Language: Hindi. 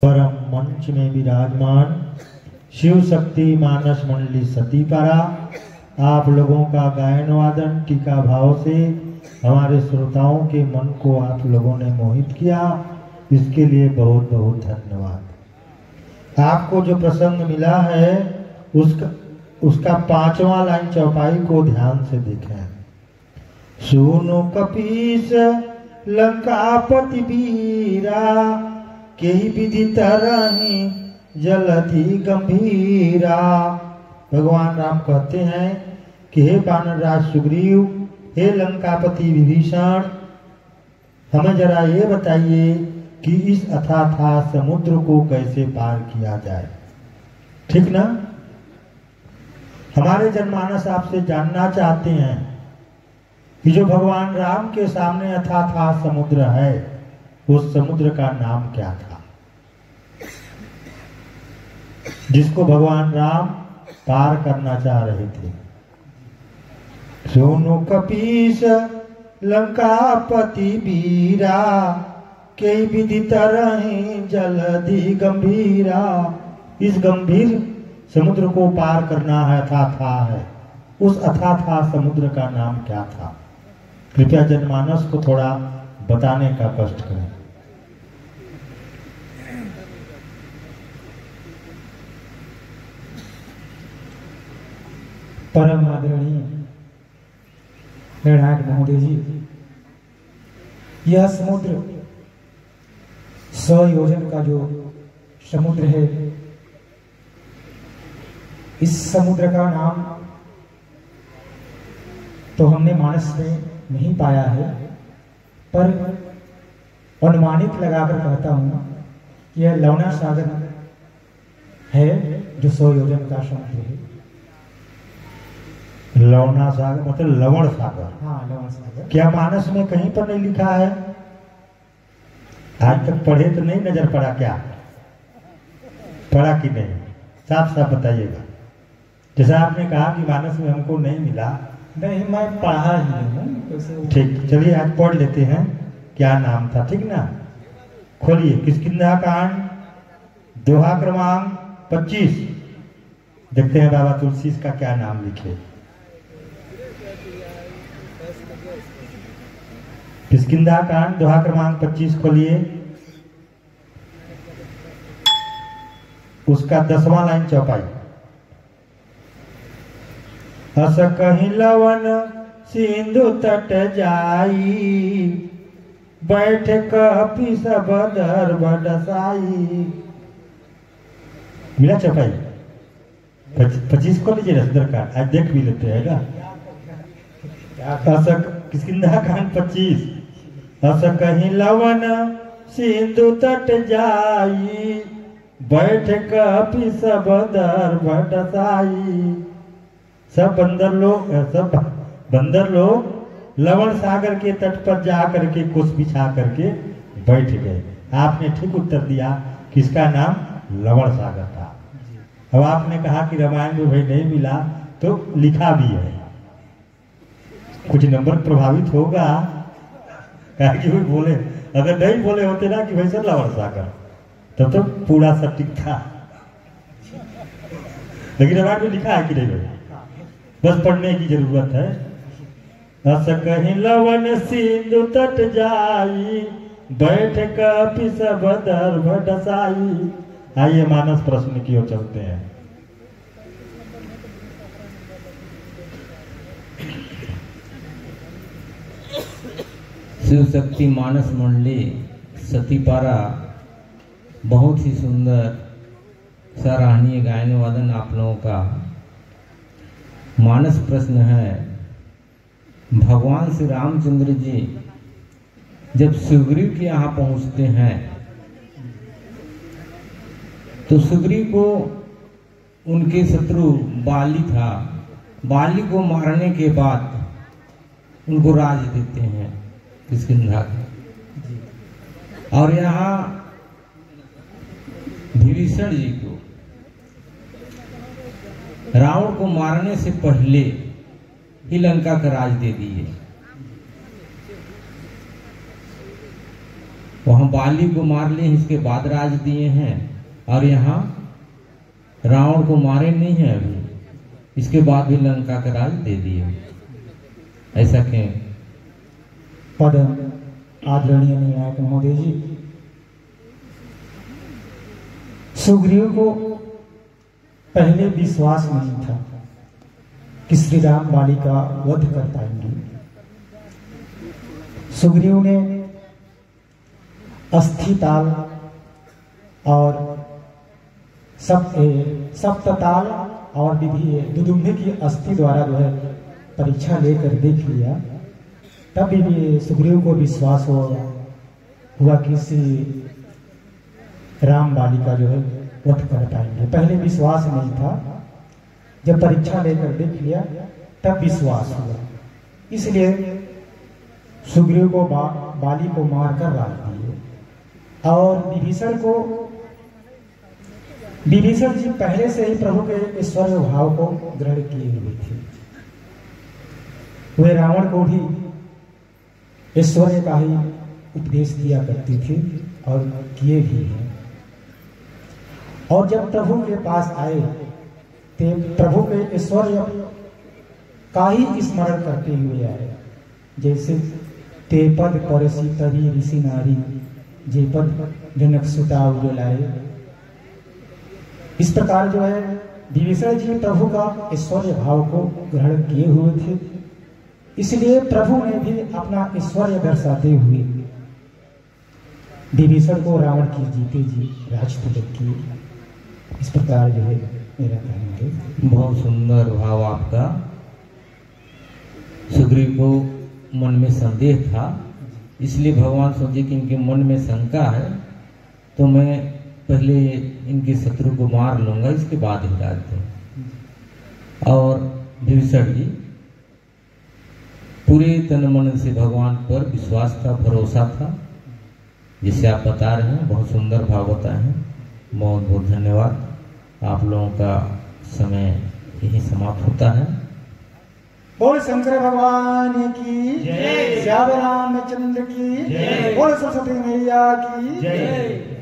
परम मंच में विराजमान शिव शक्ति मानस मंडली सतीपरा, आप लोगों का गायन वादन टीका भाव से हमारे श्रोताओं के मन को आप लोगों ने मोहित किया, इसके लिए बहुत बहुत धन्यवाद। आपको जो प्रसंग मिला है उसका 5वां लाइन चौपाई को ध्यान से देखें। सुनो कपीस लंकापति वीरा, केही विधि तरही जलधि गंभीरा। भगवान राम कहते हैं कि हे वानरराज सुग्रीव, हे लंकापति विभीषण, हमें जरा ये बताइए कि इस अथाथा समुद्र को कैसे पार किया जाए। ठीक ना? हमारे जनमानस आपसे जानना चाहते हैं कि जो भगवान राम के सामने अथाथा समुद्र है, उस समुद्र का नाम क्या था जिसको भगवान राम पार करना चाह रहे थे। सुनो कपीस लंकापति वीरा, कई विधि तरही जलधि गंभीरा। इस गंभीर समुद्र को पार करना है, अथाथा है। उस अथाथा समुद्र का नाम क्या था? कृपया जनमानस को थोड़ा बताने का कष्ट करें। परम आदरणीय निर्णायक महोदय जी, यह समुद्र 100 योजन का जो समुद्र है, इस समुद्र का नाम तो हमने मानस में नहीं पाया है, पर अनुमानित लगाकर कहता हूं कि यह लवणा सागर है जो 100 योजन का समुद्र है। लवणा सागर मतलब लवण सागर। हाँ, लवण सागर। क्या मानस में कहीं पर नहीं लिखा है? आज तक पढ़े तो नहीं नजर पड़ा क्या? पढ़ा कि नहीं? साफ साफ बताइएगा। जैसा आपने कहा कि मानस में हमको नहीं मिला। नहीं, मैं पढ़ा ही हूँ। ठीक, चलिए आज पढ़ लेते हैं क्या नाम था। ठीक ना? खोलिए किष्किंधा कांड दोहा क्रमांक 25, देखते हैं बाबा तुलसी का क्या नाम लिखे। किष्किंधा कांड दोहा क्रमांक 25 खोलिए, उसका 10वां लाइन चौपाई। अस कहीं लवन सिंधु तट जाई, बैठ कपि सब दर्भ डसाई। मिला चौपाई? 25 को लीजिए सुंदरकांड, आज देख भी लेते हैं ना। किष्किंधा कांड 25। अस कहीं लवन सिंधु तट जाई, बैठ कपि सब दर्भ डसाई। सब बंदर लोग लवण सागर के तट पर जा करके कुछ बिछा करके बैठ गए। आपने ठीक उत्तर दिया कि इसका नाम लवण सागर था। अब आपने कहा कि रामायण में भाई नहीं मिला, तो लिखा भी है, कुछ नंबर प्रभावित होगा। कि भाई बोले, अगर नहीं बोले होते ना कि भाई सर लवण सागर, तब तो पूरा सटीक था। लेकिन रामायण में लिखा है कि नहीं भाई? बस पढ़ने की जरूरत है। अस कहीं लवन सिंधु तट जाई, बैठ कपि सब दर्भ डसाई। आइए मानस प्रश्न की ओर चलते हैं। शिव शक्ति मानस मंडली सतीपारा, बहुत ही सुंदर सराहनीय गायन वादन आप लोगों का। मानस प्रश्न है, भगवान श्री रामचंद्र जी जब सुग्रीव के यहाँ पहुंचते हैं तो सुग्रीव को उनके शत्रु बाली था, बाली को मारने के बाद उनको राज देते हैं किष्किंधा का। और यहाँ विभीषण जी को रावण को मारने से पहले ही लंका का राज दे दिए। वहां बाली को मार लिए, इसके बाद राज दिए हैं, और यहाँ रावण को मारे नहीं है अभी, इसके बाद भी लंका का राज दे दिए। ऐसा क्यों? पद आदरणीय नायक महोदय जी, सुग्रीव को पहले विश्वास नहीं था कि श्री राम बाली का वध कर पाएंगे। सुग्रीव ने अस्थि ताल और सप्तताल और विधि दुदुम्बे की अस्थि द्वारा जो है परीक्षा लेकर देख लिया। तब भी सुग्रीव को विश्वास हुआ कि श्री राम बाली का जो है वध कर पाएंगे। पहले विश्वास नहीं था, जब परीक्षा लेकर देख लिया तब विश्वास हुआ। इसलिए सुग्रीव को बाली को मारकर राज दिए। और विभीषण जी पहले से ही प्रभु के ऐश्वर्य भाव को ग्रहण किए हुए थे। वे रावण को भी ऐश्वर्य का ही उपदेश दिया करती थी और किए भी हैं। और जब प्रभु के पास आए तो प्रभु के ऐश्वर्य का ही स्मरण करते हुए आए। जैसे ते पद परसी तरी ऋषि नारी, जे पद जनक सुता उजलाए। इस प्रकार जो है विभीषण जी प्रभु का ऐश्वर्य भाव को ग्रहण किए हुए थे। इसलिए प्रभु ने भी अपना ऐश्वर्य दर्शाते हुए विभीषण को रावण की जीते जी राज तिलक किए। इस प्रकार जो है मेरा कहना है। बहुत सुंदर भाव आपका। सुग्रीव को मन में संदेह था, इसलिए भगवान सोचे कि इनके मन में शंका है तो मैं पहले इनके शत्रु को मार लूंगा, इसके बाद ही राज दूं। और विभीषण जी पूरे तन मन से भगवान पर विश्वास था, भरोसा था, जिसे आप बता रहे हैं। बहुत सुंदर भाव बताए हैं। बहुत बहुत धन्यवाद। आप लोगों का समय यही समाप्त होता है। बोल शंकर भगवान की जय, श्याम रामचंद्र की जय, बोल सरस्वती मैया की जय।